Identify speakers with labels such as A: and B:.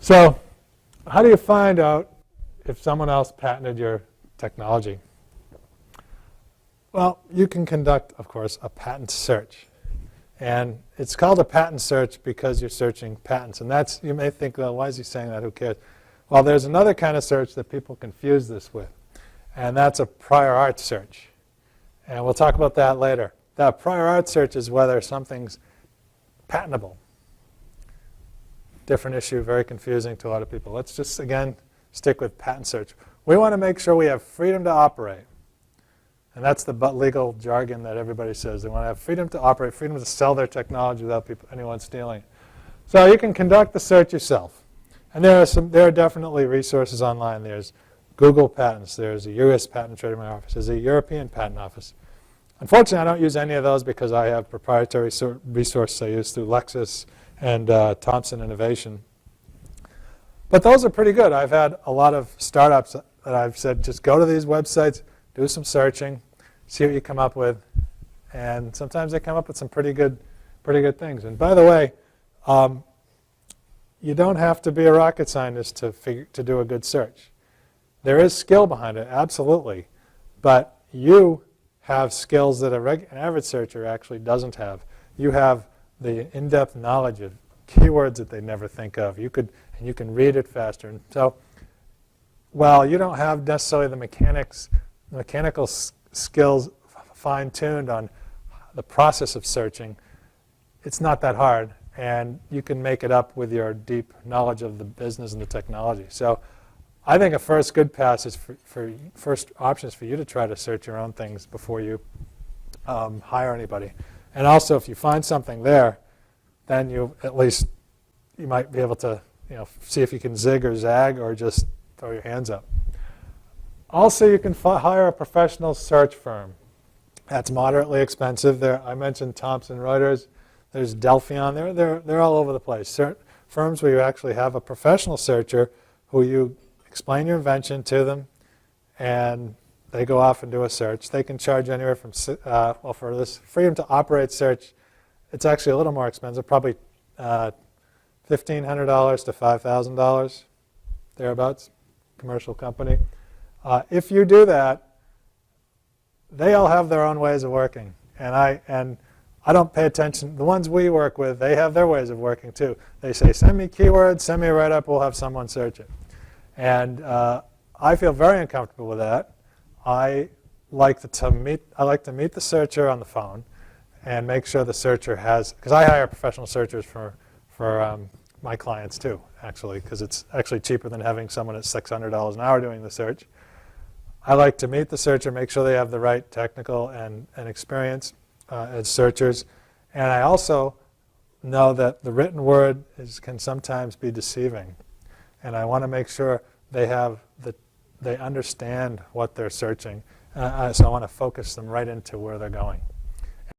A: So how do you find out if someone else patented your technology? Well, you can conduct, of course, a patent search. And it's called a patent search because you're searching patents. And that's, you may think, well, why is he saying that? Who cares? Well, there's another kind of search that people confuse this with. And that's a prior art search. And we'll talk about that later. That prior art search is whether something's patentable. Different issue, very confusing to a lot of people. Let's just, again, stick with patent search. We want to make sure we have freedom to operate. And that's the legal jargon that everybody says. They want to have freedom to operate, freedom to sell their technology without anyone stealing. So you can conduct the search yourself. And there are definitely resources online. There's Google Patents. There's a US Patent and Trademark Office. There's a European Patent Office. Unfortunately, I don't use any of those because I have proprietary resources I use through Lexis and Thomson Innovation. But those are pretty good. I've had a lot of startups that I've said, just go to these websites, do some searching, see what you come up with. And sometimes they come up with some pretty good things. And by the way, you don't have to be a rocket scientist to do a good search. There is skill behind it, absolutely. But you have skills that an average searcher actually doesn't have. You have the in-depth knowledge of keywords that they never think of. You can read it faster. And so while you don't have necessarily the mechanical skills fine-tuned on the process of searching, it's not that hard. And you can make it up with your deep knowledge of the business and the technology. So I think a first good pass is first option is for you to try to search your own things before you hire anybody. And also, if you find something there, then you might be able to see if you can zig or zag or just throw your hands up. Also, you can hire a professional search firm. That's moderately expensive. I mentioned Thomson Reuters. There's Delphion. They're all over the place. Firms where you actually have a professional searcher who you explain your invention to them, and they go off and do a search. They can charge anywhere from, well, for this freedom to operate search, it's actually a little more expensive, probably $1,500 to $5,000, thereabouts, commercial company. If you do that, they all have their own ways of working. And I don't pay attention. The ones we work with, they have their ways of working too. They say, send me keywords, send me a write-up, we'll have someone search it. And I feel very uncomfortable with that. I like to meet the searcher on the phone and make sure the searcher has, because I hire professional searchers for my clients too, actually, because it's actually cheaper than having someone at $600 an hour doing the search. I like to meet the searcher, make sure they have the right technical and experience as searchers. And I also know that the written word can sometimes be deceiving. And I want to make sure they understand what they're searching. So I want to focus them right into where they're going.